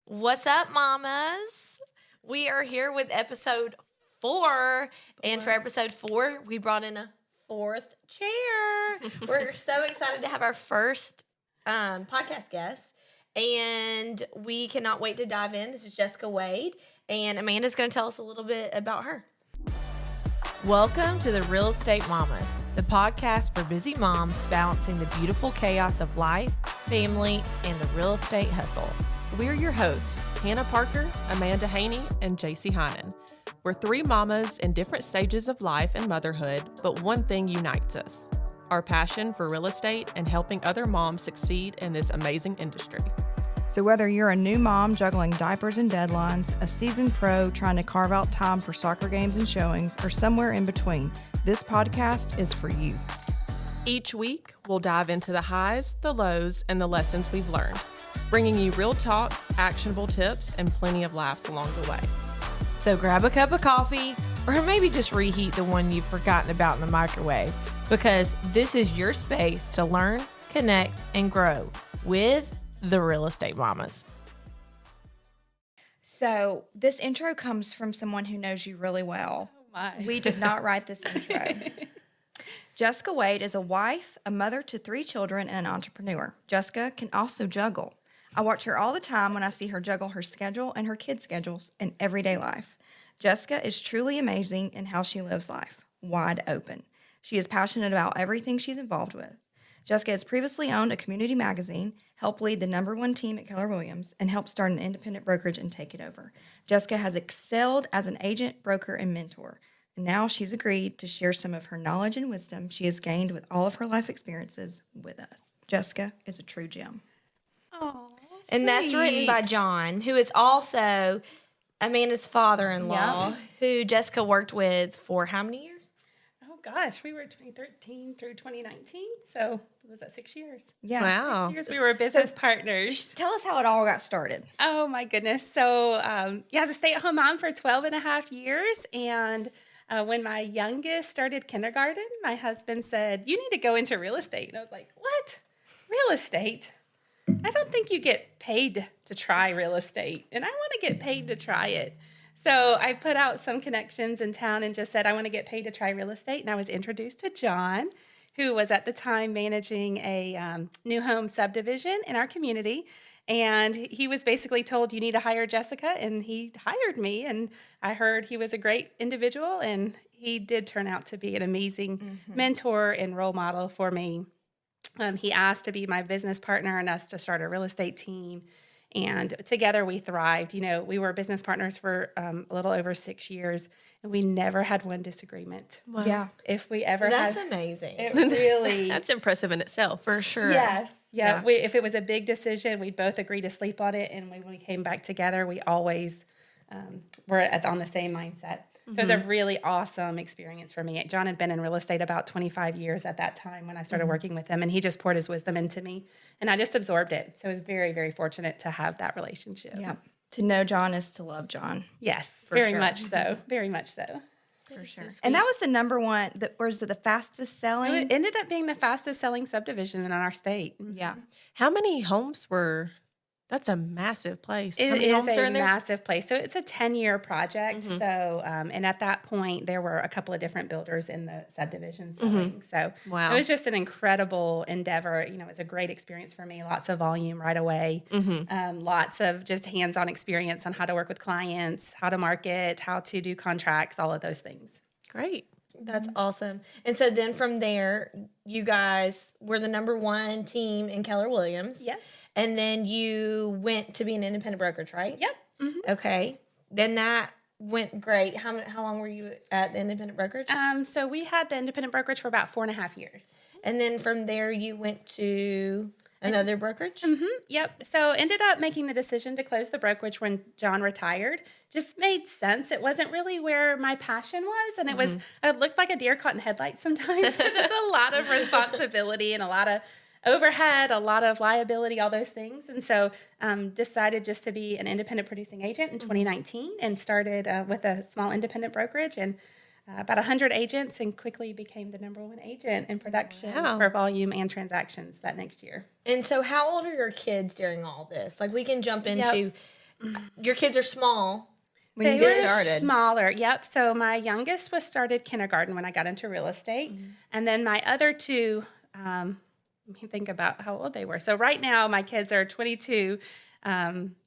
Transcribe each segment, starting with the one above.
What's up, mamas? We are here with episode 4. And for episode 4, we brought in a 4th chair. We're so excited to have our first podcast guest. And we cannot wait to dive in. This is Jessica Wade. And Amanda's going to tell us a little bit about her. Welcome to the Real Estate Mamas, the podcast for busy moms balancing the beautiful chaos of life, family, and the real estate hustle. We're your hosts, Hannah Parker, Amanda Haney, and JC Hynan. We're 3 mamas in different stages of life and motherhood, but one thing unites us: our passion for real estate and helping other moms succeed in this amazing industry. So whether you're a new mom juggling diapers and deadlines, a seasoned pro trying to carve out time for soccer games and showings, or somewhere in between, this podcast is for you. Each week, we'll dive into the highs, the lows, and the lessons we've learned, bringing you real talk, actionable tips, and plenty of laughs along the way. So grab a cup of coffee, or maybe just reheat the one you've forgotten about in the microwave, because this is your space to learn, connect, and grow with the Real Estate Mamas. So this intro comes from someone who knows you really well. Oh my. We did not write this intro. Jessica Wade is a wife, a mother to 3 children, and an entrepreneur. Jessica can also juggle. I watch her all the time when I see her juggle her schedule and her kids' schedules in everyday life. Jessica is truly amazing in how she lives life, wide open. She is passionate about everything she's involved with. Jessica has previously owned a community magazine, helped lead the #1 team at Keller Williams, and helped start an independent brokerage and take it over. Jessica has excelled as an agent, broker, and mentor. And now she's agreed to share some of her knowledge and wisdom she has gained with all of her life experiences with us. Jessica is a true gem. Oh, And that's written by John, who is also Amanda's father-in-law, who Jessica worked with for how many years? Oh gosh, we were 2013 through 2019, so was that 6 years? Yeah. Wow. 6 years we were business partners. Tell us how it all got started. Oh my goodness. So as a stay-at-home mom for 12 and a half years, and when my youngest started kindergarten, my husband said, "You need to go into real estate." And I was like, "What? Real estate? I don't think you get paid to try real estate, and I want to get paid to try it." So I put out some connections in town and just said, "I want to get paid to try real estate." And I was introduced to John, who was at the time managing a new home subdivision in our community. And he was basically told, "You need to hire Jessica." And he hired me. And I heard he was a great individual. And he did turn out to be an amazing mentor and role model for me. He asked to be my business partner and us to start a real estate team. And together we thrived. You know, we were business partners for a little over 6 years, and we never had one disagreement. Wow. Yeah. If we ever That's had, amazing. it really, That's impressive in itself. For sure. yes, Yeah. If it was a big decision, we'd both agree to sleep on it. And when we came back together, we always were on the same mindset. So it was a really awesome experience for me. John had been in real estate about 25 years at that time when I started working with him, and he just poured his wisdom into me, and I just absorbed it. So I was very, very fortunate to have that relationship. Yeah. To know John is to love John. Yes, For very sure. much so. Very much so. For sure. And that was the #1, or is it the fastest selling? It ended up being the fastest selling subdivision in our state. Yeah. How many homes were? That's a massive place. How It many is homes are a in there? massive place. So it's a 10-year project. So, and at that point, there were a couple of different builders in the subdivision selling. So Wow. it was just an incredible endeavor. You know, it was a great experience for me. Lots of volume right away. Lots of just hands-on experience on how to work with clients, how to market, how to do contracts, all of those things. Great. That's awesome. And so then from there, you guys were the #1 team in Keller Williams. Yes. And then you went to be an independent brokerage, right? Yep. Okay. Then that went great. How long were you at the independent brokerage? So we had the independent brokerage for about 4.5 years. And then from there, you went to another brokerage? Yep. So ended up making the decision to close the brokerage when John retired. Just made sense. It wasn't really where my passion was. And it looked like a deer caught in headlights sometimes because it's a lot of responsibility and a lot of overhead, a lot of liability, all those things. And so decided just to be an independent producing agent in 2019 and started with a small independent brokerage and about 100 agents and quickly became the #1 agent in production for volume and transactions that next year. And so how old are your kids during all this? Like we can jump into your kids are small. When you They get were started. smaller. Yep. So my youngest was started kindergarten when I got into real estate. And then my other two, let me think about how old they were. So right now my kids are 22,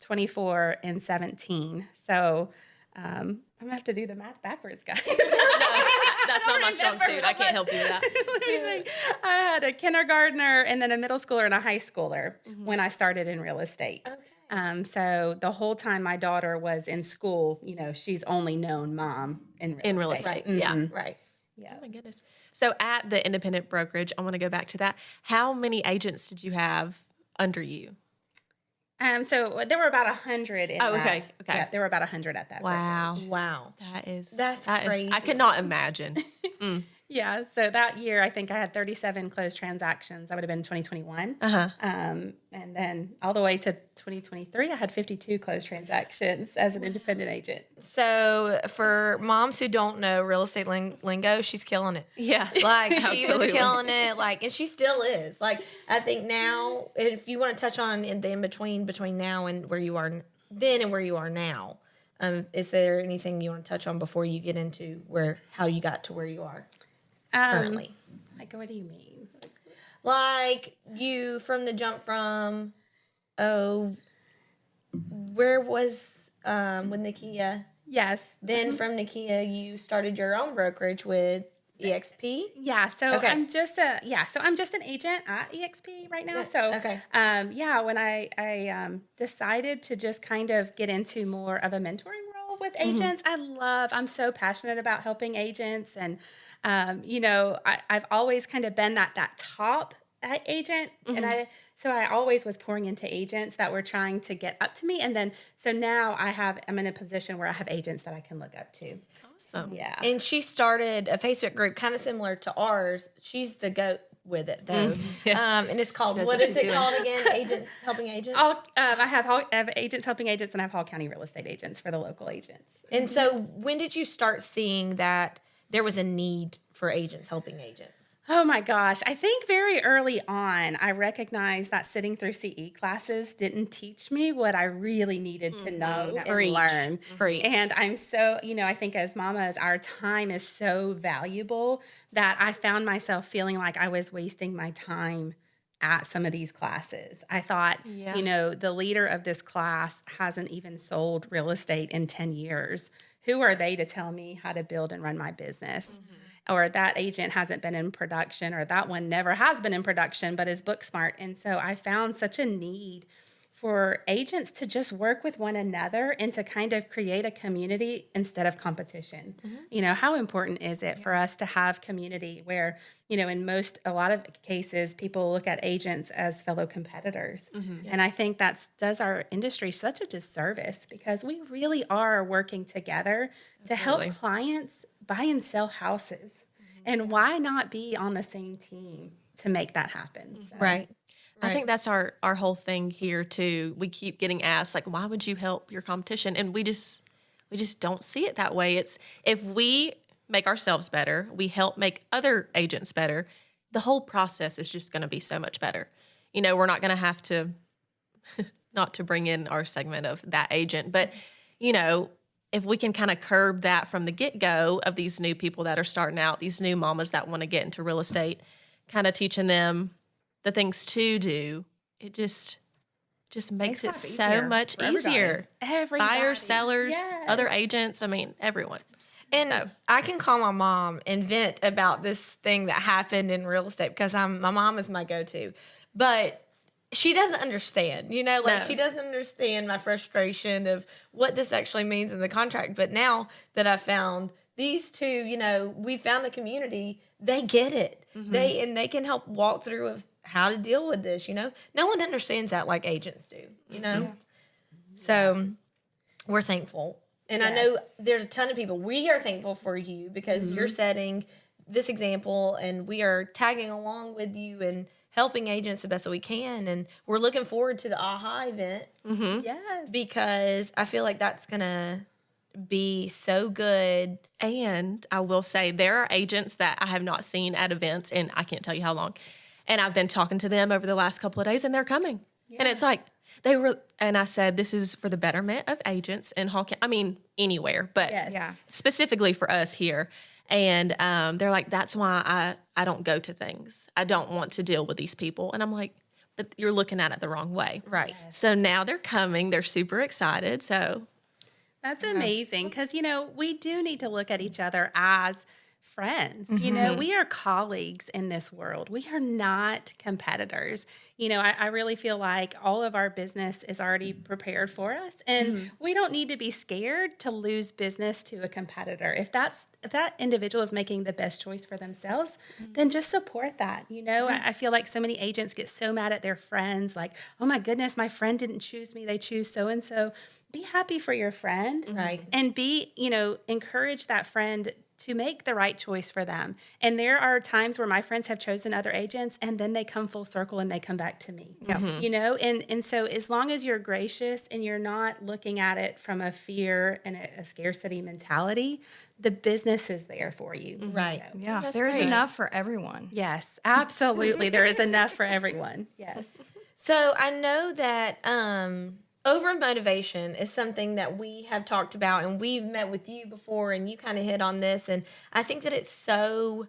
24, and 17. So I'm going to have to do the math backwards, guys. That's not my strong suit. I can't help you with that. Let me think. I had a kindergartner and then a middle schooler and a high schooler when I started in real estate. So the whole time my daughter was in school, you know, she's only known mom in real estate. Yeah. Right. Oh my goodness. So at the independent brokerage, I want to go back to that. How many agents did you have under you? So there were about 100 in that. Okay. Yeah, there were about 100 at that. Wow. Wow. That's crazy. I could not imagine. Yeah, so that year I think I had 37 closed transactions. That would have been 2021. And then all the way to 2023, I had 52 closed transactions as an independent agent. So for moms who don't know real estate lingo, she's killing it. Yeah. Like she was Absolutely. killing it. Like, and she still is. Like, I think now, if you want to touch on in the in between now and where you are then and where you are now, is there anything you want to touch on before you get into how you got to where you are currently? Like, what do you mean? Like you from the jump from, where was with Nakia? Yes. Then from Nakia, you started your own brokerage with EXP. Yeah, so Okay. I'm just an agent at EXP right now. Yeah, So okay. when I decided to just kind of get into more of a mentoring role with agents, I'm so passionate about helping agents, and I've always kind of been that top agent, and I always was pouring into agents that were trying to get up to me, and then so now I'm in a position where I have agents that I can look up to. Awesome. Yeah. And she started a Facebook group kind of similar to ours. She's the goat with it though. And it's called, knows what what is she's it doing. called again? Agents Helping Agents. I have agents helping agents, and I have Hall County real estate agents for the local agents. And so when did you start seeing that there was a need for agents helping agents? Oh my gosh. I think very early on, I recognized that sitting through CE classes didn't teach me what I really needed to know and learn. And I'm so, I think as mamas, our time is so valuable that I found myself feeling like I was wasting my time at some of these classes. I thought, the leader of this class hasn't even sold real estate in 10 years. Who are they to tell me how to build and run my business? Or that agent hasn't been in production, or that one never has been in production but is book smart. And so I found such a need for agents to just work with one another and to kind of create a community instead of competition. How important is it for us to have community where, in a lot of cases, people look at agents as fellow competitors. And I think that does our industry such a disservice, because we really are working together to help clients buy and sell houses. And why not be on the same team to make that happen? So. Right. I think that's our whole thing here too. We keep getting asked, like, why would you help your competition? And we just don't see it that way. It's if we make ourselves better, we help make other agents better, the whole process is just going to be so much better. We're not going to have to, not to bring in our segment of that agent, but, if we can kind of curb that from the get-go of these new people that are starting out, these new mamas that want to get into real estate, kind of teaching them the things to do, it just makes it so much easier. Everybody. Buyers, sellers, Yes. other agents, everyone. And I can call my mom and vent about this thing that happened in real estate, because my mom is my go-to. But she doesn't understand, No. she doesn't understand my frustration of what this actually means in the contract. But now that I found these two, we found a community, they get it. They can help walk through of how to deal with this, No one understands that like agents do, So we're thankful. And I know there's a ton of people. We are thankful for you, because you're setting this example, and we are tagging along with you and helping agents the best that we can. And we're looking forward to the AHA event, Yes. because I feel like that's going to be so good. And I will say there are agents that I have not seen at events, and I can't tell you how long. And I've been talking to them over the last couple of days, and they're coming. And it's like, And I said, this is for the betterment of agents in Hall County. I mean, anywhere, but Yes. Yeah. specifically for us here. And they're like, that's why I don't go to things. I don't want to deal with these people. And I'm like, but you're looking at it the wrong way. Right. So now they're coming. They're super excited. So That's amazing because, we do need to look at each other as friends. We are colleagues in this world. We are not competitors. I really feel like all of our business is already prepared for us, and we don't need to be scared to lose business to a competitor. If that individual is making the best choice for themselves, then just support that. I feel like so many agents get so mad at their friends, like, oh my goodness, my friend didn't choose me, they choose so and so. Be happy for your friend, Right. and encourage that friend to make the right choice for them. And there are times where my friends have chosen other agents and then they come full circle and they come back to me. And so as long as you're gracious and you're not looking at it from a fear and a scarcity mentality, the business is there for you. Right. So, Yeah. That's There is great. enough for everyone. yes, absolutely. There is enough for everyone. Yes. So I know that overmotivation is something that we have talked about, and we've met with you before, and you kind of hit on this. And I think that it's so,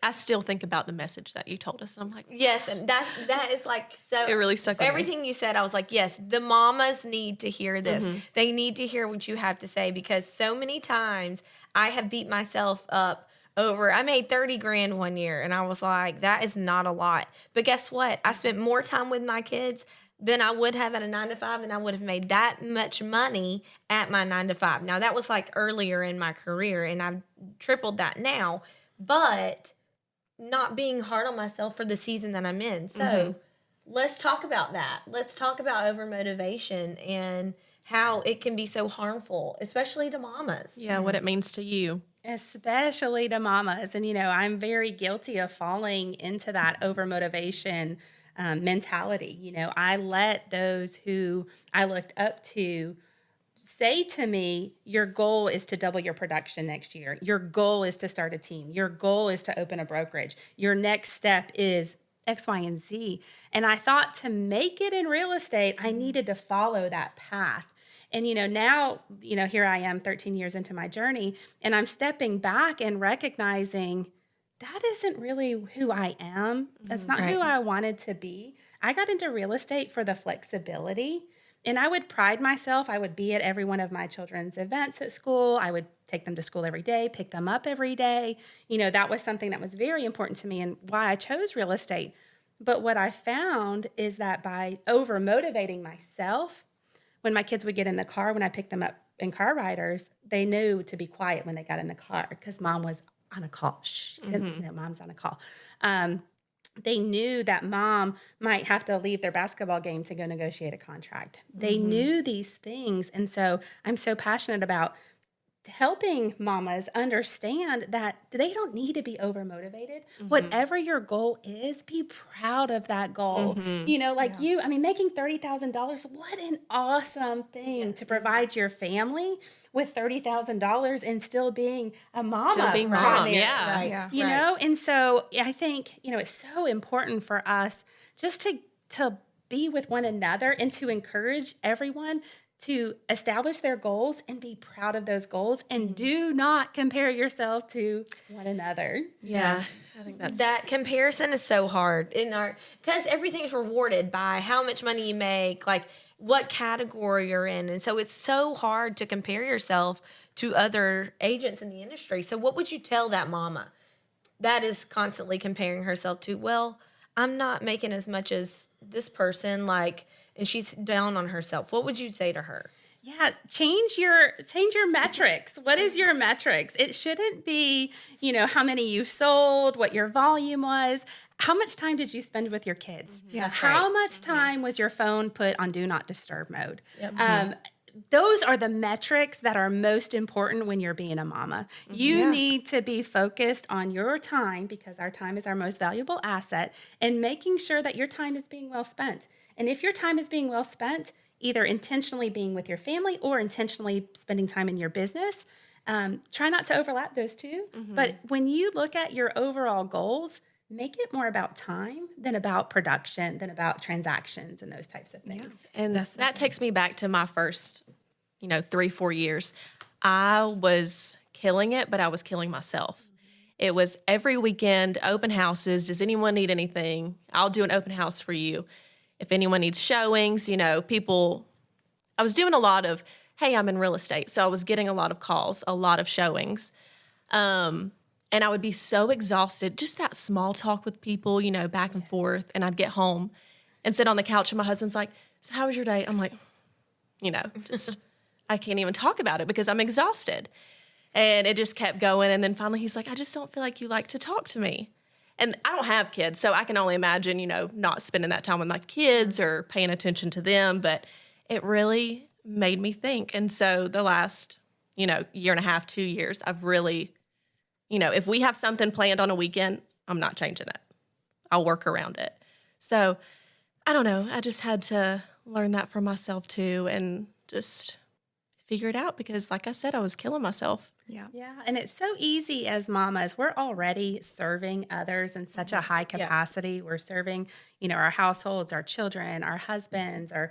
I still think about the message that you told us. I'm like, yes, and that is like so. it really stuck with me. Everything you said, I was like, yes, the mamas need to hear this. They need to hear what you have to say, because so many times I have beat myself up over, I made 30 grand one year, and I was like, that is not a lot. But guess what? I spent more time with my kids than I would have at a 9-to-5, and I would have made that much money at my 9-to-5. Now, that was like earlier in my career, and I've tripled that now, but not being hard on myself for the season that I'm in. So let's talk about that. Let's talk about overmotivation and how it can be so harmful, especially to mamas. yeah, what it means to you. Especially to mamas. And, I'm very guilty of falling into that overmotivation mentality. I let those who I looked up to say to me, your goal is to double your production next year. Your goal is to start a team. Your goal is to open a brokerage. Your next step is X, Y, and Z. And I thought to make it in real estate, I needed to follow that path. And, now, here I am 13 years into my journey, and I'm stepping back and recognizing that isn't really who I am. That's not who I wanted to be. I got into real estate for the flexibility, and I would pride myself. I would be at every one of my children's events at school. I would take them to school every day, pick them up every day. That was something that was very important to me and why I chose real estate. But what I found is that by over motivating myself, when my kids would get in the car, when I picked them up in car riders, they knew to be quiet when they got in the car because mom was on a call. Shh, mom's on a call. They knew that mom might have to leave their basketball game to go negotiate a contract. They knew these things. And so I'm so passionate about helping mamas understand that they don't need to be overmotivated. Whatever your goal is, be proud of that goal. Making $30,000, what an awesome thing to provide your family with $30,000 and still being a mama. Still being Right. mom, There, yeah. right. Yeah. And so I think, it's so important for us just to be with one another and to encourage everyone to establish their goals and be proud of those goals, and do not compare yourself to one another. Yes. I think that's That comparison is so hard because everything's rewarded by how much money you make, like what category you're in. And so it's so hard to compare yourself to other agents in the industry. So what would you tell that mama that is constantly comparing herself to, well, I'm not making as much as this person, and she's down on herself? What would you say to her? Yeah, change your metrics. What is your metrics? It shouldn't be, how many you sold, what your volume was. How much time did you spend with your kids? Yeah, that's How much time was your phone put on do not disturb mode? Those are the metrics that are most important when you're being a mama. You need to be focused on your time, because our time is our most valuable asset, and making sure that your time is being well spent. And if your time is being well spent, either intentionally being with your family or intentionally spending time in your business, try not to overlap those two. But when you look at your overall goals, make it more about time than about production, than about transactions and those types of things. And that takes me back to my first, 3-4 years. I was killing it, but I was killing myself. It was every weekend, open houses. Does anyone need anything? I'll do an open house for you. If anyone needs showings, people, I was doing a lot of, hey, I'm in real estate. So I was getting a lot of calls, a lot of showings. And I would be so exhausted, just that small talk with people, back and forth. And I'd get home and sit on the couch and my husband's like, so how was your day? I'm like, just, I can't even talk about it because I'm exhausted. And it just kept going. And then finally he's like, I just don't feel like you like to talk to me. And I don't have kids, so I can only imagine, not spending that time with my kids or paying attention to them. But it really made me think. And so the last, year and a half, 2 years, I've really, if we have something planned on a weekend, I'm not changing it. I'll work around it. So I don't know. I just had to learn that for myself too and just figure it out because, like I said, I was killing myself. Yeah. And it's so easy as mamas. We're already serving others in such a high capacity. We're serving, our households, our children, our husbands, our,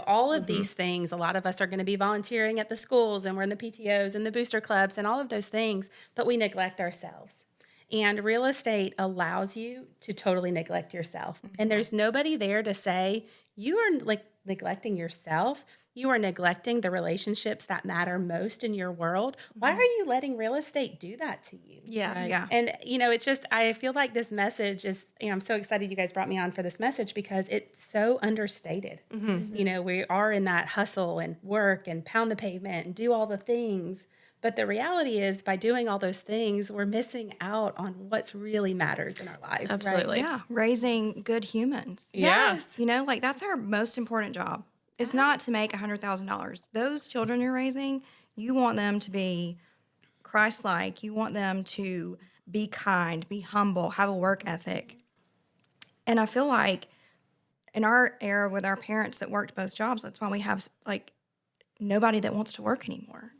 all of these things. A lot of us are going to be volunteering at the schools and we're in the PTOs and the booster clubs and all of those things, but we neglect ourselves. And real estate allows you to totally neglect yourself. And there's nobody there to say, you are neglecting yourself. You are neglecting the relationships that matter most in your world. Why are you letting real estate do that to you? Yeah. Yeah. And, it's just, I feel like this message is, I'm so excited you guys brought me on for this message because it's so understated. We are in that hustle and work and pound the pavement and do all the things. But the reality is by doing all those things, we're missing out on what's really matters in our lives. Absolutely. Yeah. Raising good humans. Yes. That's our most important job. It's not to make $100,000. Those children you're raising, you want them to be Christ-like. You want them to be kind, be humble, have a work ethic. And I feel like in our era with our parents that worked both jobs, that's why we have nobody that wants to work anymore.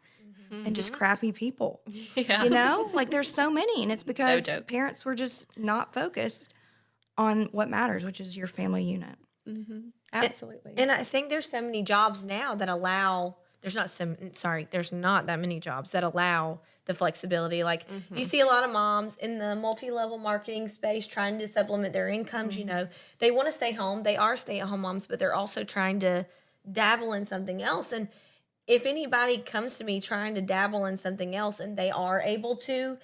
And just crappy people. Yeah. There's so many. And it's because parents were just not focused on what matters, which is your family unit. Absolutely. And I think there's so many jobs now that allow, there's not that many jobs that allow the flexibility. You see a lot of moms in the multi-level marketing space trying to supplement their incomes. They want to stay home. They are stay-at-home moms, but they're also trying to dabble in something else. And if anybody comes to me trying to dabble in something else and they are able to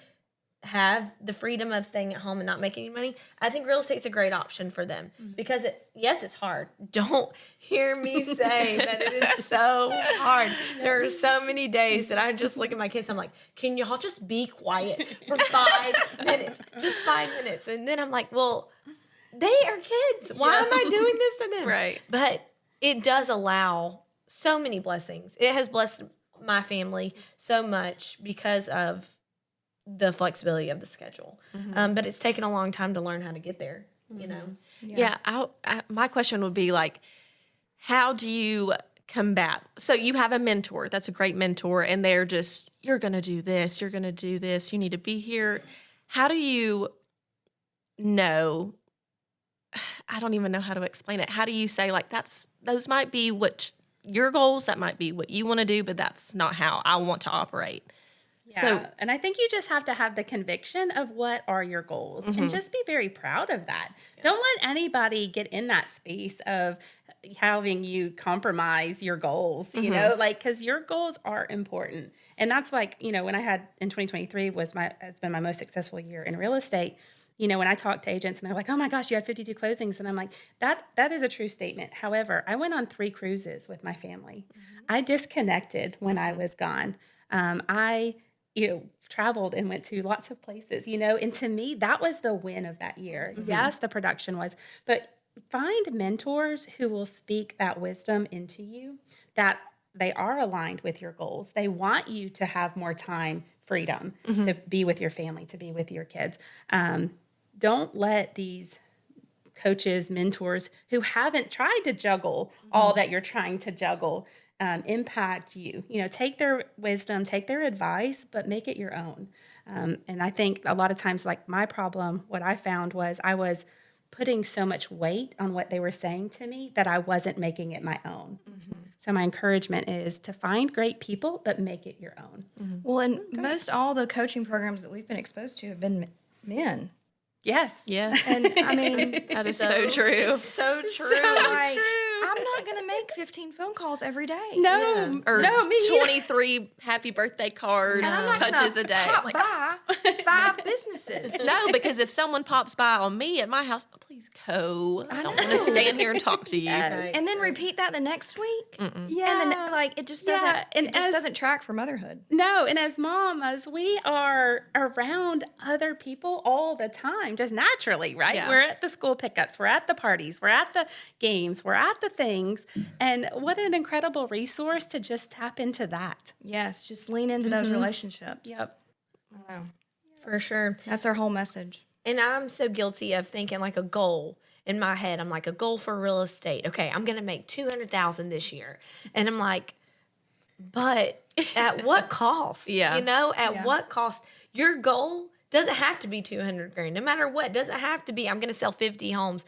have the freedom of staying at home and not making any money, I think real estate's a great option for them because it's hard. Don't hear me say that it is so hard. There are so many days that I just look at my kids. I'm like, can y'all just be quiet for 5 minutes? Just 5 minutes. And then I'm like, well, they are kids. Why am I doing this to them? Right. But it does allow so many blessings. It has blessed my family so much because of the flexibility of the schedule. But it's taken a long time to learn how to get there, Yeah. My question would be how do you combat? So you have a mentor. That's a great mentor. And they're just, you're going to do this. You're going to do this. You need to be here. How do you know? I don't even know how to explain it. How do you say those might be what your goals, that might be what you want to do, but that's not how I want to operate. Yeah. So, and I think you just have to have the conviction of what are your goals and just be very proud of that. Yeah. Don't let anybody get in that space of having you compromise your goals, because your goals are important. And that's when I had in 2023 has been my most successful year in real estate. When I talk to agents and they're like, oh my gosh, you had 52 closings. And I'm like, that is a true statement. However, I went on 3 cruises with my family. I disconnected when I was gone. I traveled and went to lots of places, and to me, that was the win of that year. Yes, the production was, but find mentors who will speak that wisdom into you, that they are aligned with your goals. They want you to have more time, freedom to be with your family, to be with your kids. Don't let these coaches, mentors who haven't tried to juggle all that you're trying to juggle, impact you. Take their wisdom, take their advice, but make it your own. And I think a lot of times, like my problem, what I found was I was putting so much weight on what they were saying to me that I wasn't making it my own. So my encouragement is to find great people, but make it your own. Well, and most all the coaching programs that we've been exposed to have been men. Yes. Yeah. And I mean, That is so true. So true. like, I'm not going to make 15 phone calls every day. No, Or no, me neither. 23 happy birthday cards, And I'm not touches gonna a day. pop Like, by 5 businesses. no, because if someone pops by on me at my house, please go. I don't want know. to stand here and talk to you. Yes. And then repeat that the next week. Yeah. And then, like, it just doesn't, Yeah, and it just as- doesn't track for motherhood. No, and as mamas, we are around other people all the time, just naturally, right? Yeah. We're at the school pickups, we're at the parties, we're at the games, we're at the things. And what an incredible resource to just tap into that. Yes, just lean into those relationships. Yep. Wow. For sure. That's our whole message. And I'm so guilty of thinking like a goal in my head. I'm like, a goal for real estate. Okay, I'm going to make $200,000 this year. And I'm like, but at what cost? Yeah. At what cost? Your goal doesn't have to be 200 grand. No matter what, doesn't have to be, I'm going to sell 50 homes.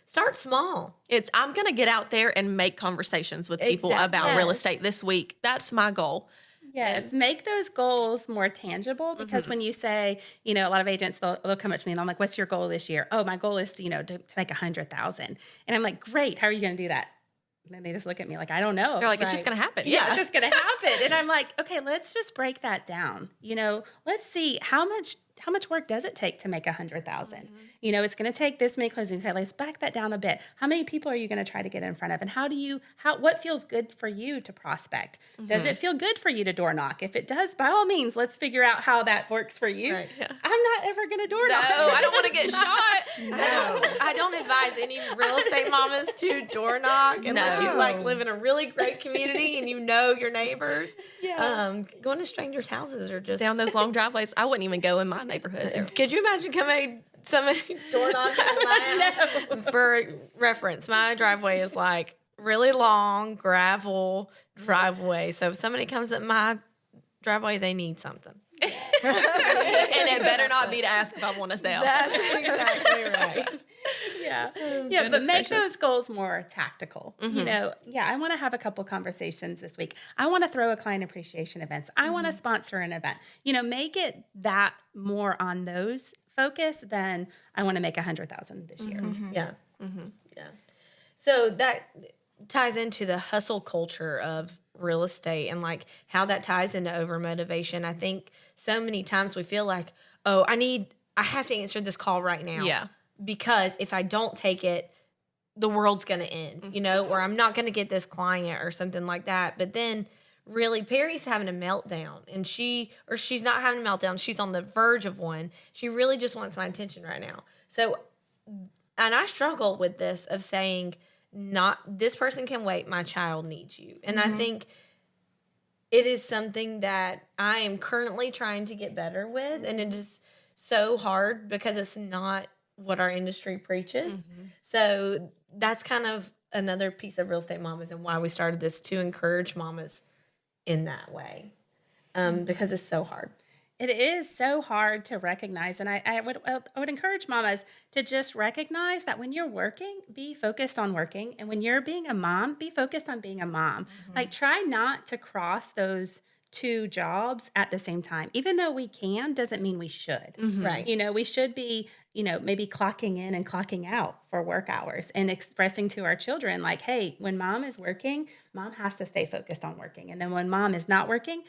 Start small. It's I'm going to get out there and make conversations with people Exactly. about real Yes. estate this week. That's my goal. Yes, make those goals more tangible because when you say, a lot of agents, they'll come up to me and I'm like, what's your goal this year? Oh, my goal is to make 100,000. And I'm like, great. How are you going to do that? And then they just look at me like, I don't know. They're like, it's just going to happen. Yeah, it's just going to happen. And I'm like, okay, let's just break that down. Let's see how much work does it take to make 100,000? It's going to take this many closings. Okay, let's back that down a bit. How many people are you going to try to get in front of? And what feels good for you to prospect? Does it feel good for you to door knock? If it does, by all means, let's figure out how that works for you. Right. Yeah. I'm not ever going to door knock. No, I don't want to get shot. No, I don't advise any real estate mamas to door knock unless you live in a really great community and you know your neighbors. Yeah. Going to strangers' houses are just Down those long driveways, I wouldn't even go in my neighborhood. There. Could you imagine somebody door knocking into my house? For reference, my driveway is like really long gravel driveway. So if somebody comes up my driveway, they need something. And it better not be to ask if I want to sell. That's exactly right. Yeah, but goodness make gracious. those goals more tactical. I want to have a couple conversations this week. I want to throw a client appreciation events. I want to sponsor an event. Make it that more on those focus than I want to make 100,000 this year. Yeah. Yeah. So that ties into the hustle culture of real estate and like how that ties into overmotivation. I think so many times we feel like, oh, I have to answer this call right now. Yeah. Because if I don't take it, the world's going to end, or I'm not going to get this client or something like that. But then really Perry's having a meltdown and she's not having a meltdown. She's on the verge of one. She really just wants my attention right now. So, and I struggle with this of saying, not this person can wait. My child needs you. And I think it is something that I am currently trying to get better with. And it is so hard because it's not what our industry preaches. So that's kind of another piece of real estate mamas and why we started this, to encourage mamas in that way, because it's so hard. It is so hard to recognize, and I would encourage mamas to just recognize that when you're working, be focused on working, and when you're being a mom, be focused on being a mom. Like, try not to cross those two jobs at the same time. Even though we can, doesn't mean we should. Right. We should be, maybe clocking in and clocking out for work hours and expressing to our children, like, hey, when mom is working, mom has to stay focused on working. And then when mom is not working,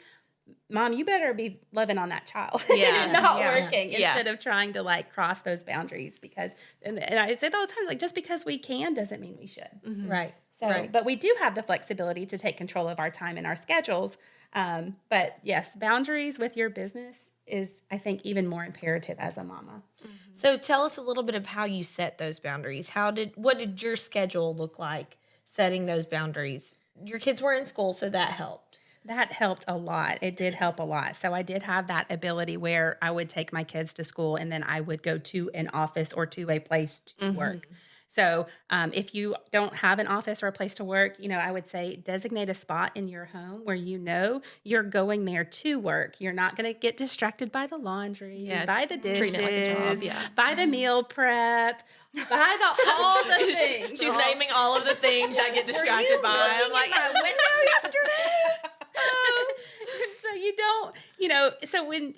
mom, you better be loving on that child and not working instead of trying to like cross those boundaries, because, and I say it all the time, like, just because we can doesn't mean we should. Right. So, Right. but we do have the flexibility to take control of our time and our schedules. But yes, boundaries with your business is, I think, even more imperative as a mama. So tell us a little bit of how you set those boundaries. What did your schedule look like setting those boundaries? Your kids were in school, so that helped. That helped a lot. It did help a lot. So I did have that ability where I would take my kids to school and then I would go to an office or to a place to work. So if you don't have an office or a place to work, I would say designate a spot in your home where you're going there to work. You're not going to get distracted by the laundry, by the dishes, treating it like a job, yeah. by the meal prep, by all the things. She's naming all of the things I get distracted by. I'm like, my window yesterday. So you don't,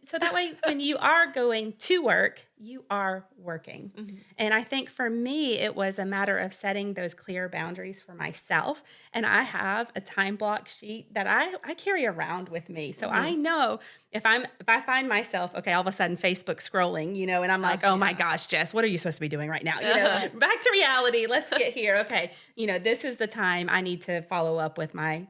so that way when you are going to work, you are working. Mm-hmm. And I think for me, it was a matter of setting those clear boundaries for myself. And I have a time block sheet that I carry around with me. So I know if I find myself, okay, all of a sudden Facebook scrolling, and I'm like, oh my gosh, Jess, what are you supposed to be doing right now? Back to reality. Let's get here. Okay. This is the time I need to follow up with my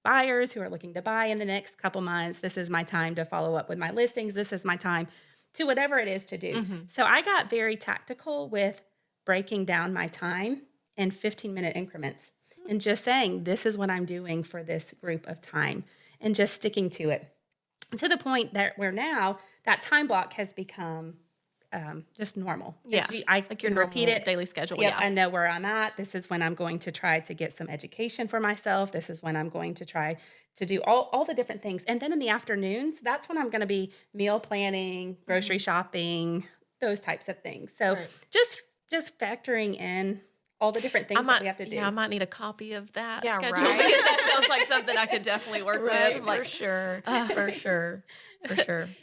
buyers who are looking to buy in the next couple months. This is my time to follow up with my listings. This is my time to whatever it is to do. Mm-hmm. So I got very tactical with breaking down my time in 15-minute increments and just saying, this is what I'm doing for this group of time and just sticking to it to the point that where now that time block has become just normal. Yeah, I like your repeat normal it. daily schedule. Yep, Yeah, I know where I'm at. This is when I'm going to try to get some education for myself. This is when I'm going to try to do all the different things. And then in the afternoons, that's when I'm going to be meal planning, grocery shopping, those types of things. So just factoring in all the different things that we have to do. Yeah, I might need a copy of that schedule right. because that sounds like something I could definitely work with. I'm like, for sure.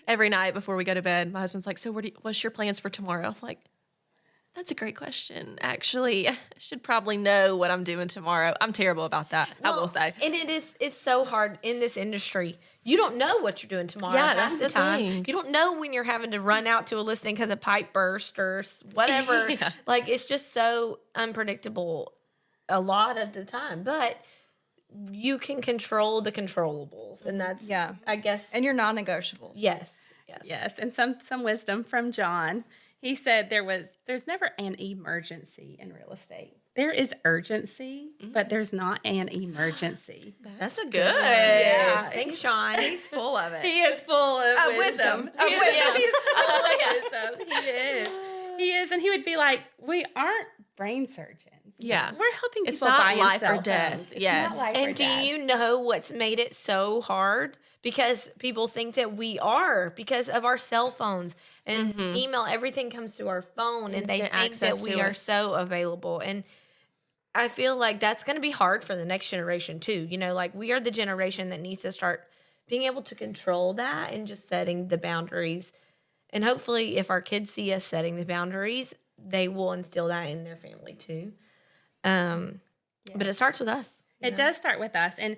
Every night before we go to bed, my husband's like, so what's your plans for tomorrow? I'm like, that's a great question. Actually, I should probably know what I'm doing tomorrow. I'm terrible about that, I will say. And it's so hard in this industry. You don't know what you're doing tomorrow. Yeah, half that's the the time. thing. You don't know when you're having to run out to a listing because a pipe burst or whatever. Yeah. Like, it's just so unpredictable a lot of the time. But you can control the controllables, and that's I guess. And your non-negotiables. Yes. And some wisdom from John. He said there's never an emergency in real estate. There is urgency, but there's not an emergency. That's a good. Yeah. Thanks, Sean. He's full of it. He is full of wisdom. Of wisdom. He's full of wisdom. He is. And he would be like, we aren't brain surgeons. Yeah. We're helping people It's not buy life and or sell death. homes. It's Yes. not life or And do death. you know what's made it so hard? Because people think that we are because of our cell phones and email. Everything comes to our phone, and they Instant think that access we to are us. so available. And I feel like that's going to be hard for the next generation too. Like we are the generation that needs to start being able to control that and just setting the boundaries. And hopefully, if our kids see us setting the boundaries, they will instill that in their family too. But it starts with us. It does start with us. And,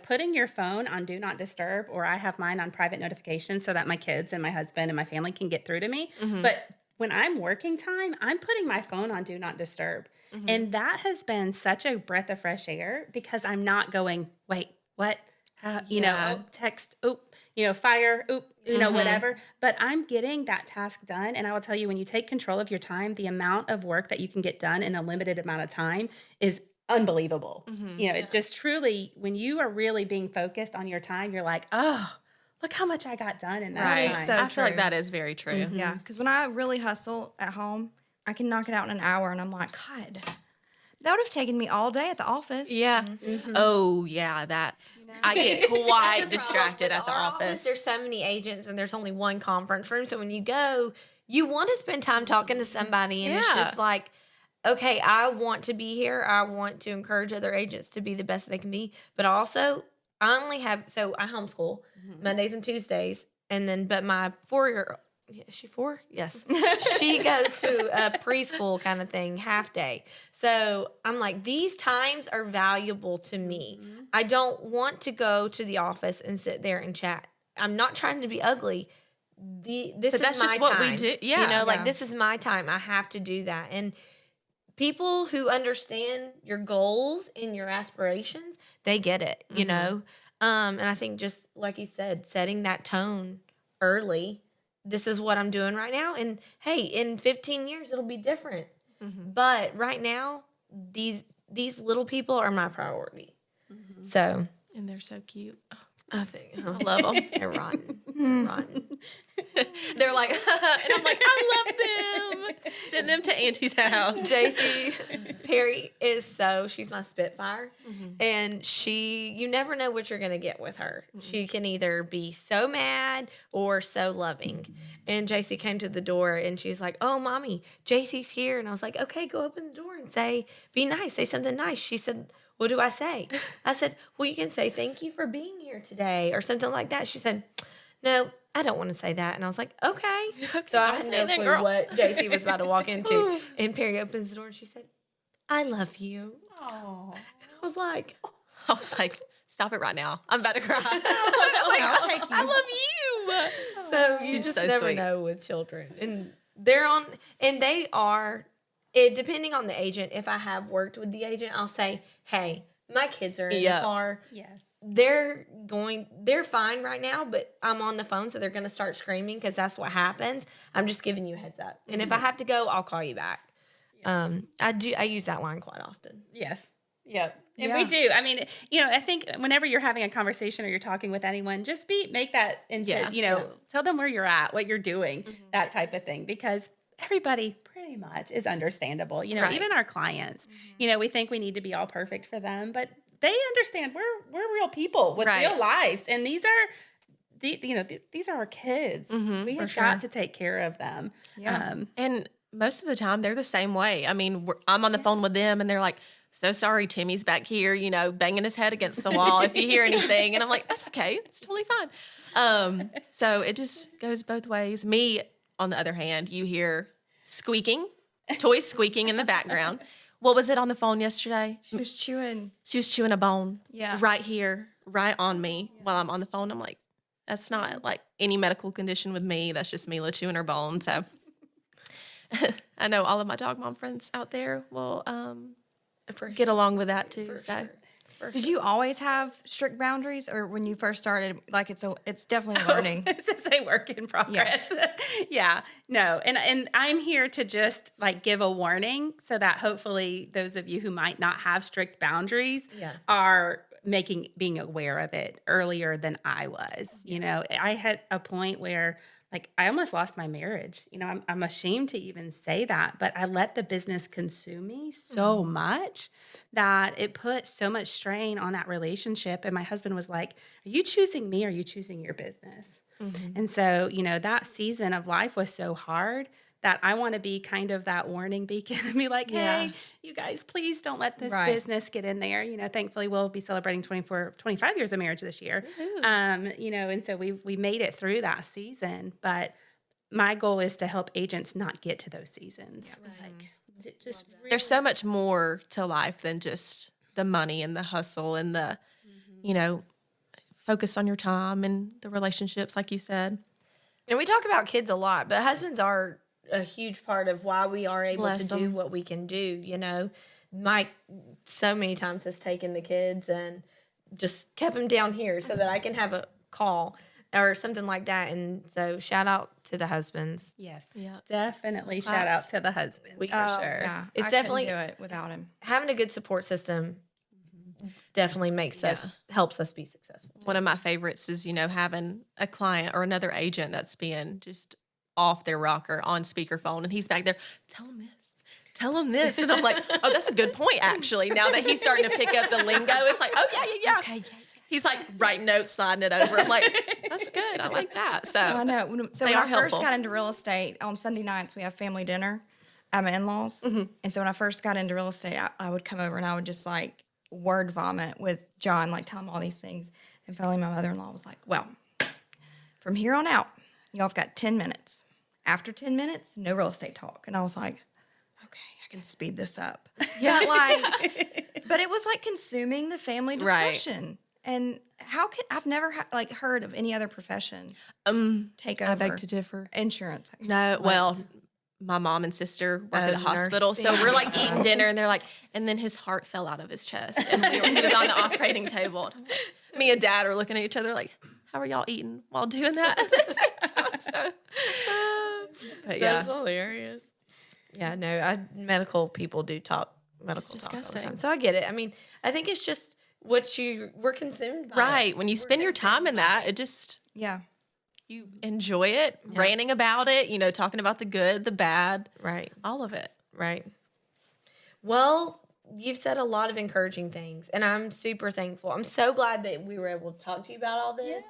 putting your phone on Do Not Disturb, or I have mine on private notifications so that my kids and my husband and my family can get through to me. Mm-hmm. But when I'm working time, I'm putting my phone on Do Not Disturb. Mm-hmm. And that has been such a breath of fresh air because I'm not going, wait, what? Text, fire, whatever. But I'm getting that task done. And I will tell you, when you take control of your time, the amount of work that you can get done in a limited amount of time is unbelievable. Mm-hmm. It just truly, when you are really being focused on your time, you're like, oh, look how much I got done in that Right. time. So I feel like true. that is very true. Mm-hmm. Yeah, because when I really hustle at home, I can knock it out in an hour, and I'm like, God, that would have taken me all day at the office. Yeah. Mm-hmm. Oh, yeah. I get quite distracted at the Our office. There's so many agents, and there's only one conference room. So when you go, you want to spend time talking to somebody, and it's Yeah. just like, okay, I want to be here. I want to encourage other agents to be the best they can be. But also, I homeschool Mondays and Tuesdays. And then, but my 4-year-old, is she 4? Yes. She goes to a preschool kind of thing, half day. So I'm like, these times are valuable to me. I don't want to go to the office and sit there and chat. I'm not trying to be ugly. This But is that's my just what we time. do. Yeah. This is my time. I have to do that. And people who understand your goals and your aspirations, they get it, and I think just like you said, setting that tone early, this is what I'm doing right now. And hey, in 15 years, it'll be different. Mm-hmm. But right now, these little people are my priority. Mm-hmm. So, And they're so cute. I think I love them. they're rotten. Run. They're like, and I'm like, I love them. Send them to Auntie's house. JC Perry she's my Spitfire. And you never know what you're going to get with her. She can either be so mad or so loving. And JC came to the door and she was like, oh, Mommy, JC's here. And I was like, okay, go open the door and be nice, say something nice. She said, what do I say? I said, well, you can say, thank you for being here today or something like that. She said, no, I don't want to say that. And I was like, okay. So I had no clue what JC was about to walk into. And Perry opens the door and she said, I love you. Oh. And I was like, stop it right now. I'm about to cry. I'll take you. I love you. so you She's just so never sweet. know with children. And they are, depending on the agent, if I have worked with the agent, I'll say, hey, my kids are in the car. Yes. They're fine right now, but I'm on the phone, so they're going to start screaming because that's what happens. I'm just giving you a heads up. And if I have to go, I'll call you back. I use that line quite often. Yes. Yep. And Yeah. we do. I mean, I think whenever you're having a conversation or you're talking with anyone, just make that into, tell them where you're at, what you're doing, that type of thing, because everybody pretty much is understandable. Right. Even our clients, we think we need to be all perfect for them, but they understand we're real people with Right. real lives. And these are, these are our kids. We have got to take care of them. Yeah. And most of the time, they're the same way. I mean, I'm on the phone with them, and they're like, so sorry, Timmy's back here, banging his head against the wall if you hear anything. And I'm like, that's okay. It's totally fine. So it just goes both ways. Me, on the other hand, you hear squeaking, toys squeaking in the background. What was it on the phone yesterday? She was chewing. She was chewing a bone. Yeah. Right here, right on me while I'm on the phone. I'm like, that's not like any medical condition with me. That's just Mila chewing her bone. So I know all of my dog mom friends out there will get along with that too. Did you always have strict boundaries, or when you first started, like it's definitely learning? This is a work in progress. Yeah. No. And I'm here to just give a warning so that hopefully those of you who might not have strict boundaries are being aware of it earlier than I was. I had a point where I almost lost my marriage. I'm ashamed to even say that, but I let the business consume me so much that it put so much strain on that relationship. And my husband was like, are you choosing me or are you choosing your business? And so, that season of life was so hard that I want to be kind of that warning beacon and be like, hey, you guys, please don't let this business get in there. Thankfully we'll be celebrating 25 years of marriage this year. And so we made it through that season, but my goal is to help agents not get to those seasons. There's so much more to life than just the money and the hustle and the, focus on your time and the relationships, like you said. And we talk about kids a lot, but husbands are a huge part of why we are able Bless to them. do what we can do. Mike so many times has taken the kids and just kept them down here so that I can have a call or something like that. And so shout out to the husbands. Yes, Yeah. definitely shout out to the husbands for sure. Yeah, It's I couldn't definitely- do it without him. Having a good support system definitely helps us be successful. One of my favorites is, having a client or another agent that's being just off their rocker on speakerphone, and he's back there, tell him this. And I'm like, oh, that's a good point, actually. Now that he's starting to pick up the lingo, it's like, oh, yeah. Okay, he's like writing notes, sliding it over. I'm like, that's good. I like that. So I know. So they when are I first helpful. got into real estate, on Sunday nights we have family dinner at my in-laws. And so when I first got into real estate, I would come over and I would just word vomit with John, tell him all these things. And finally my mother-in-law was like, well, from here on out, y'all have got 10 minutes. After 10 minutes, no real estate talk. And I was like, okay, I can speed this up. Yeah. But it was consuming the family Right. discussion. And I've never heard of any other profession take over. I beg to differ. Insurance. No, well, my mom and sister work at a hospital, so we're eating dinner, and they're like, and then his heart fell out of his chest, and he was on the operating table. And I'm like, me and Dad are looking at each other like, how are y'all eating while doing that at the same time? So, but yeah, That's hilarious. Yeah, no, medical people do talk medical It's talk all the disgusting. time. So I get it. I mean, I think it's just we're consumed by. right. When you spend your time in that, it just Yeah. You enjoy it, ranting about it, talking about the good, the bad, Right. all of it. Right. Well, you've said a lot of encouraging things, and I'm super thankful. I'm so glad that we were able to talk to you about all this.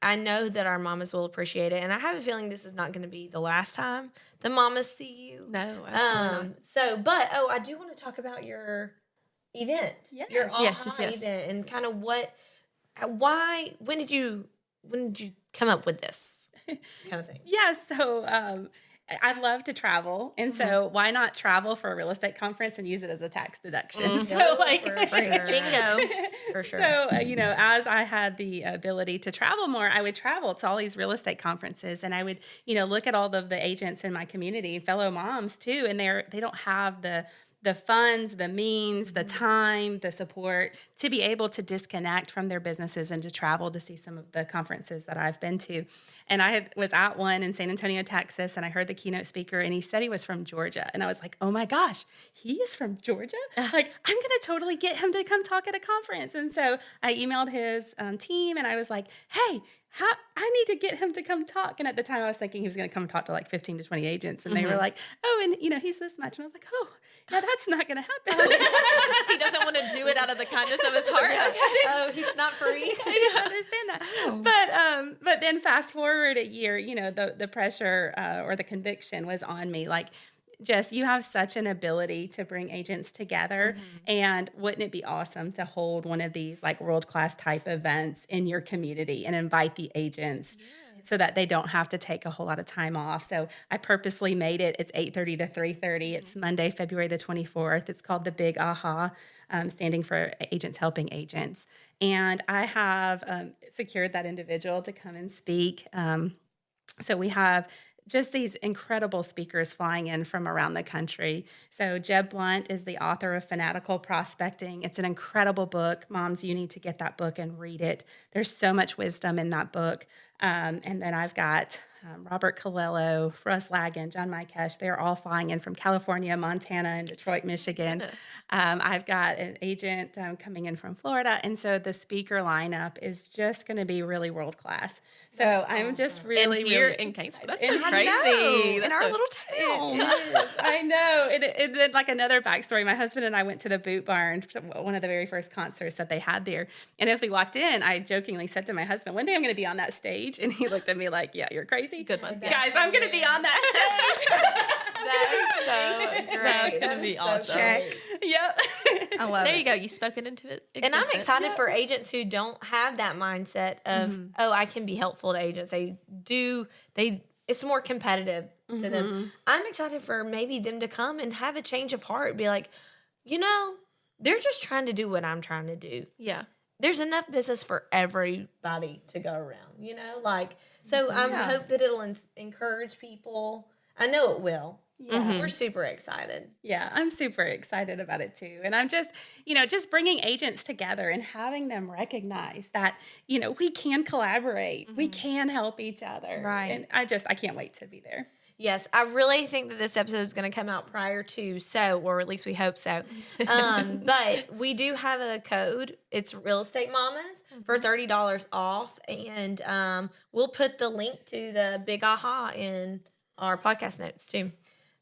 I know that our mamas will appreciate it, and I have a feeling this is not going to be the last time the mamas see you. No, absolutely not. I do want to talk about your event. Yes. Your Yes, aha yes. event, and kind of when did you come up with this kind of thing? Yeah, so I love to travel, and so why not travel for a real estate conference and use it as a tax deduction? So Bingo. For sure. So, as I had the ability to travel more, I would travel to all these real estate conferences, and I would, look at all of the agents in my community, fellow moms too, and they don't have the funds, the means, the time, the support to be able to disconnect from their businesses and to travel to see some of the conferences that I've been to. And I was at one in San Antonio, Texas, and I heard the keynote speaker, and he said he was from Georgia. And I was like, oh my gosh, he is from Georgia? Like, I'm going to totally get him to come talk at a conference. And so I emailed his team, and I was like, hey, I need to get him to come talk. And at the time I was thinking he was going to come talk to like 15 to 20 agents. And they were like, oh, and he's this much. And I was like, oh, yeah, that's not going to happen. He doesn't want to do it out of the kindness of his heart. Oh, he's not free. I understand that. But then fast forward a year, the pressure or the conviction was on me. Like, Jess, you have such an ability to bring agents together. And wouldn't it be awesome to hold one of these like world-class type events in your community and invite the agents so that they don't have to take a whole lot of time off? So I purposely made it. It's 8:30 to 3:30. It's Monday, February the 24th. It's called the Big Aha, standing for Agents Helping Agents. And I have secured that individual to come and speak. So we have just these incredible speakers flying in from around the country. So Jeb Blunt is the author of Fanatical Prospecting. It's an incredible book. Moms, you need to get that book and read it. There's so much wisdom in that book. And then I've got Robert Colello, Russ Lagan, John Mikesh. They're all flying in from California, Montana, and Detroit, Michigan. I've got an agent coming in from Florida. And so the speaker lineup is just going to be really world-class. So I'm just really, and here really in Gainesville. That's in so crazy. in That's our so- little town. It is. I know. And then, like, another backstory, my husband and I went to the Boot Barn, one of the very first concerts that they had there. And as we walked in, I jokingly said to my husband, one day I'm going to be on that stage. And he looked at me like, yeah, you're crazy. Good one. Guys, I'm going to be on that stage. That is so great. That's going to be awesome. Check. Yep. I love There it. you go. You spoke it into it. And I'm excited for agents who don't have that mindset of, oh, I can be helpful to agents. It's more competitive to them. I'm excited for maybe them to come and have a change of heart. Be like, they're just trying to do what I'm trying to do. Yeah. There's enough business for everybody to go around, so I hope that it'll encourage people. I know it will. Yeah, we're super excited. Yeah, I'm super excited about it too. And I'm just, just bringing agents together and having them recognize that, we can collaborate. We can help each other. Right. And I can't wait to be there. Yes, I really think that this episode is going to come out prior to or at least we hope so. But we do have a code. It's Real Estate Mamas for $30 off. And we'll put the link to the Big Aha in our podcast notes too.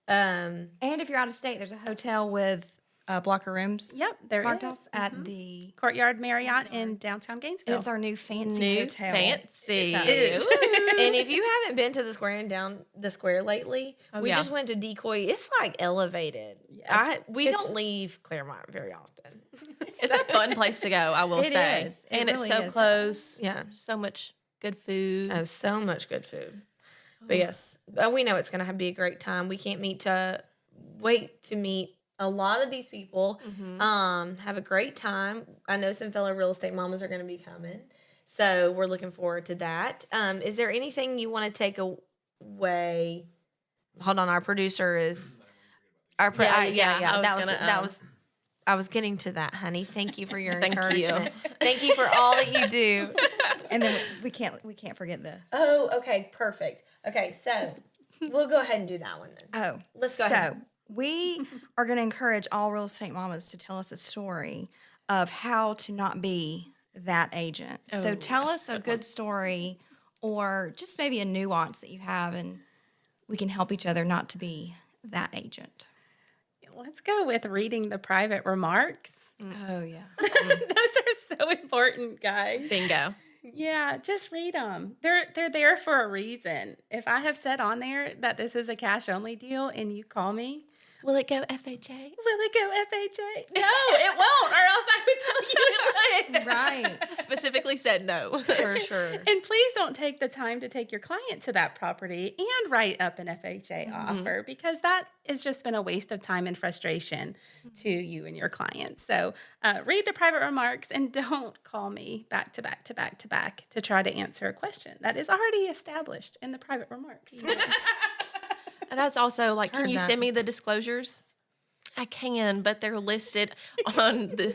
And if you're out of state, there's a hotel with blocker rooms. Yep, there marked is. off at the Courtyard Marriott in downtown Gainesville. It's our new fancy hotel. Fancy. It is. And if you haven't been to the square and down the square lately, we just went to Decoy. It's like elevated. We don't leave Claremont very often. It's a fun place to go, I will say. Is. It And it's really so is. close. Yeah. So much good food. Oh, so much good food. But yes, we know it's going to be a great time. We can't wait to meet a lot of these people. Have a great time. I know some fellow real estate mamas are going to be coming. So we're looking forward to that. Is there anything you want to take away? Hold on, our producer is... I was getting to that, honey. Thank you for your encouragement. Thank you for all that you do. And then we can't forget this. Oh, okay, perfect. Okay, so we'll go ahead and do that one then. Oh, Let's go ahead. So we are going to encourage all real estate mamas to tell us a story of how to not be that agent. So tell us a good story or just maybe a nuance that you have, and we can help each other not to be that agent. Let's go with reading the private remarks. Oh, yeah. Those are so important, guys. Bingo. Yeah, just read them. They're there for a reason. If I have said on there that this is a cash only deal and you call me, Will it go FHA? will it go FHA? No, it won't, or else I would tell you it would. Right. I specifically said no. For sure. And please don't take the time to take your client to that property and write up an FHA offer, because that has just been a waste of time and frustration to you and your client. So read the private remarks and don't call me back to back to back to back to try to answer a question that is already established in the private remarks. And that's also like, can Heard you that. send me the disclosures? I can, but they're listed on the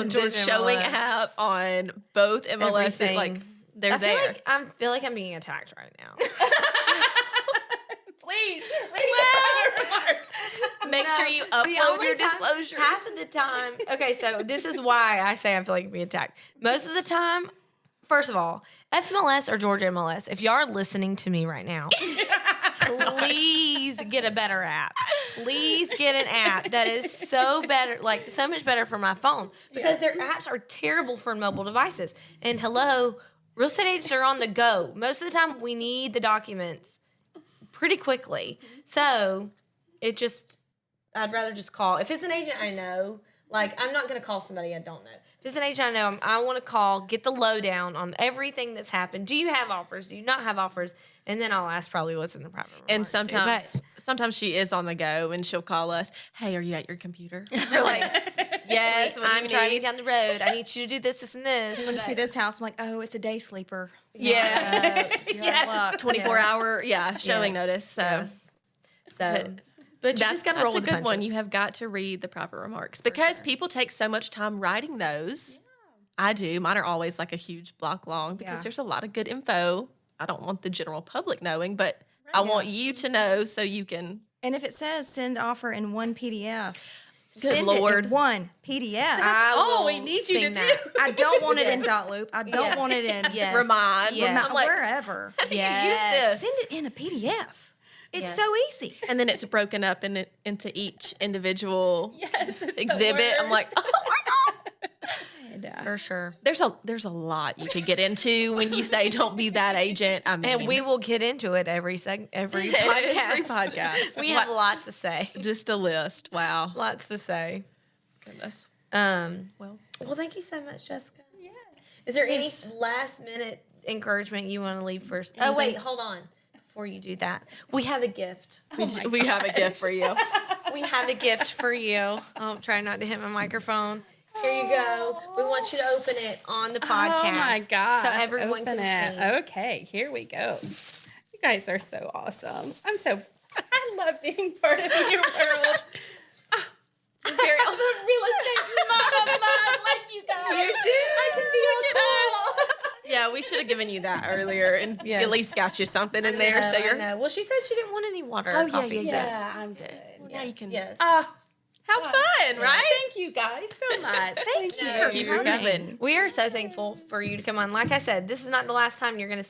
Georgia showing MLS. app on both MLS. Everything. Like they're I feel there. like I'm being attacked right now. Please read the private remarks. Make sure you The upload only your time- disclosures. Half of the time, okay, so this is why I say I feel like I'm being attacked. Most of the time, first of all, FMLS or Georgia MLS, if y'all are listening to me right now, please get a better app. Please get an app that is so better, like so much better for my phone, because their apps are terrible for mobile devices. And hello, real estate agents are on the go. Most of the time, we need the documents pretty quickly. So I'd rather just call. If it's an agent I know, like, I'm not going to call somebody I don't know. If it's an agent I know, I want to call, get the lowdown on everything that's happened. Do you have offers? Do you not have offers? And then I'll ask probably what's in the private And remarks, too. sometimes she is on the go and she'll call us. Hey, are you at your computer? We're like, yes. What do I'm you driving need? down the road. I need you to do this, this, and this. You want to see this house? I'm like, oh, it's a day sleeper. Yeah. Yes. 24-hour, showing Yes. notice. So Yes. So, but you just got to roll that's a with the good one. punches. You have got to read the private remarks because people take so much time writing those. I do. Mine are always like a huge block long because Yeah. there's a lot of good info. I don't want the general public knowing, but I want you to know so you can. And if it says send offer in one PDF, Good send Lord. it in one PDF. I all will we need you to sing do. that. I don't want it in Yes. dot loop. I don't Yes. want it in Yes. Remind. Yes. I'm like, wherever. Yes. Send it in a PDF. It's Yes. so easy. and then it's broken up into each individual Yes, it's the exhibit. I'm like, worst. oh my God. For sure. There's a lot you could get into when you say don't be that agent. I mean, And we will get into it every podcast. Every podcast. We have lots to say. just a list. Wow. Lots to say. Goodness. Well, thank you so much, Jessica. Yeah. Is there any last minute encouragement you want to leave first? Oh, wait, hold on. Before you do that, we have a gift. We have a gift for you. We have a gift for you. I'll try not to hit my microphone. Here you go. We want you to open it on the podcast. Oh my gosh. So everyone open can it. see. Okay, here we go. You guys are so awesome. I love being part of your world. Very I'm a real estate mama like you guys. You do. I can be all cool. Yeah, we should have given you that earlier and Yes. at least got you something in there. So you're Well, she said she didn't want any water Oh, or yeah, coffee. yeah, so- Yeah, I'm good. now you can Yes. have fun, right? Thank you guys so much. Thank you. Keep her coming. We are so thankful for you to come on. Like I said, this is not the last time you're going to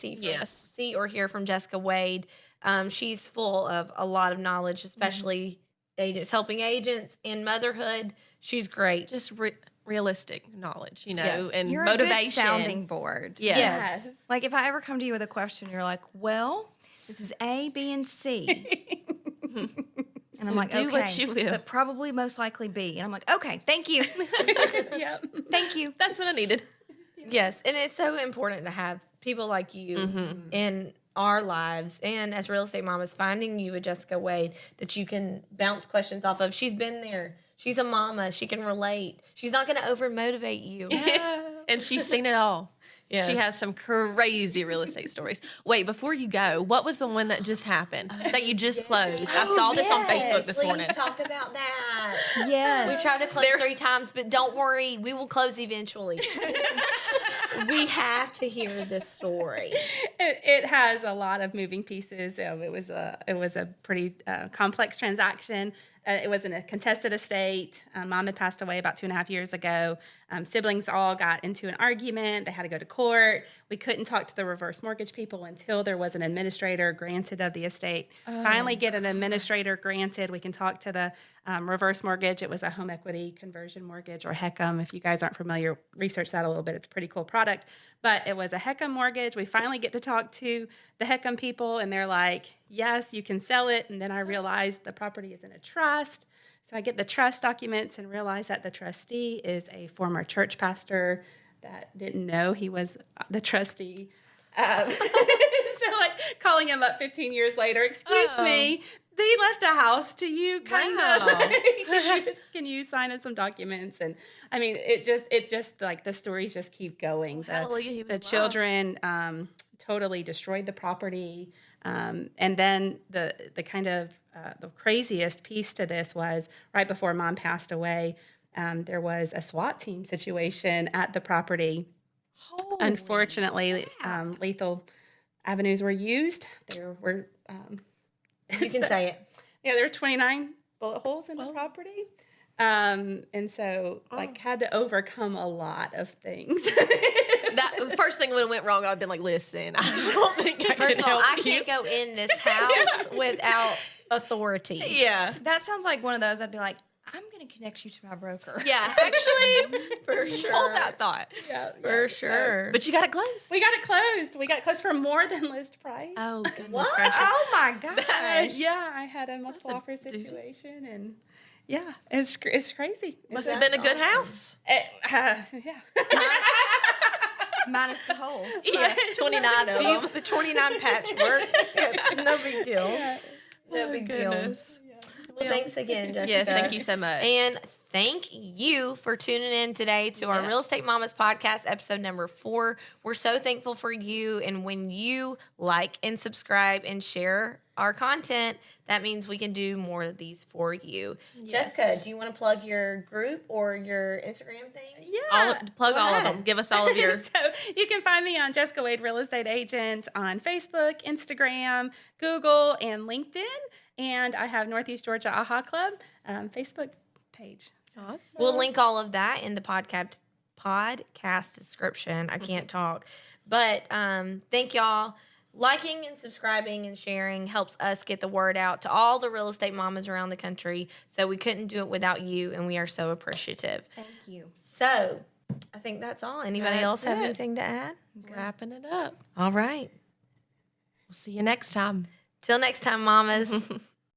see or hear from Jessica Wade. She's full of a lot of knowledge, especially agents, helping agents in motherhood. She's great. Just realistic knowledge, Yes. and You're motivation. a good sounding board. Yes. Yes. Like if I ever come to you with a question, you're like, well, this is A, B, and C. And I'm like, do okay, what you will. but probably most likely B. And I'm like, okay, thank you. Yep. Thank you. That's what I needed. Yes, and it's so important to have people like you in our lives, and as real estate mamas, finding you a Jessica Wade that you can bounce questions off of. She's been there. She's a mama. She can relate. She's not going to over motivate you. And she's seen it all. Yes. She has some crazy real estate stories. Wait, before you go, what was the one that just happened that you just closed? I saw this on Facebook this Please morning. talk about that. Yes. We tried to close 3 times, but don't worry, we will close eventually. We have to hear this story. It has a lot of moving pieces. It was a pretty complex transaction. It was in a contested estate. Mom had passed away about 2.5 years ago. siblings all got into an argument. They had to go to court. We couldn't talk to the reverse mortgage people until there was an administrator granted of the estate. Finally get an administrator granted. We can talk to the reverse mortgage. It was a home equity conversion mortgage, or HECM. If you guys aren't familiar, research that a little bit. It's a pretty cool product. But it was a HECM mortgage. We finally get to talk to the HECM people, and they're like, yes, you can sell it. And then I realized the property is in a trust. So I get the trust documents and realize that the trustee is a former church pastor that didn't know he was the trustee. So like calling him up 15 years later, excuse me, they left a house to you, kind of. Can you sign in some documents? And I mean, it just like the stories just keep going. The children totally destroyed the property. And then the kind of the craziest piece to this was right before Mom passed away, there was a SWAT team situation at the property. Unfortunately, lethal avenues were used. There were You can say it. yeah, there were 29 bullet holes in the property. And so had to overcome a lot of things. That the first thing when it went wrong, I've been like, listen, I don't think I First can of all, help I you. can't go in this house without authority. Yeah. That sounds like one of those I'd be like, I'm going to connect you to my broker. Yeah, actually, For sure. hold that thought. For sure. But you got it closed. We got it closed. We got it closed for more than list price. Oh, goodness What? gracious. Oh my gosh. Yeah, I had a multiple offer doozy. situation, and yeah, it's crazy. Must have been a good house. Yeah. Minus the holes. Yeah, 29 of them. The 29 patchwork. No big deal. No big deal. Goodness. Well, thanks again, Jessica. Yes, thank you so much. And thank you for tuning in today to our Real Estate Mamas podcast, episode number 4. We're so thankful for you. And when you like and subscribe and share our content, that means we can do more of these for you. Yes. Jessica, do you want to plug your group or your Instagram thing? Yeah. Plug Go all of ahead. them. Give us all of your. So you can find me on Jessica Wade Real Estate Agent on Facebook, Instagram, Google, and LinkedIn. And I have Northeast Georgia AHA Club Facebook page. Awesome. We'll link all of that in the podcast description. I can't talk. But thank y'all. Liking and subscribing and sharing helps us get the word out to all the real estate mamas around the country. So we couldn't do it without you, and we are so appreciative. Thank you. So I think that's all. Anybody That's else have it. anything to add? Wrapping it up. All right. We'll see you next time. Till next time, mamas.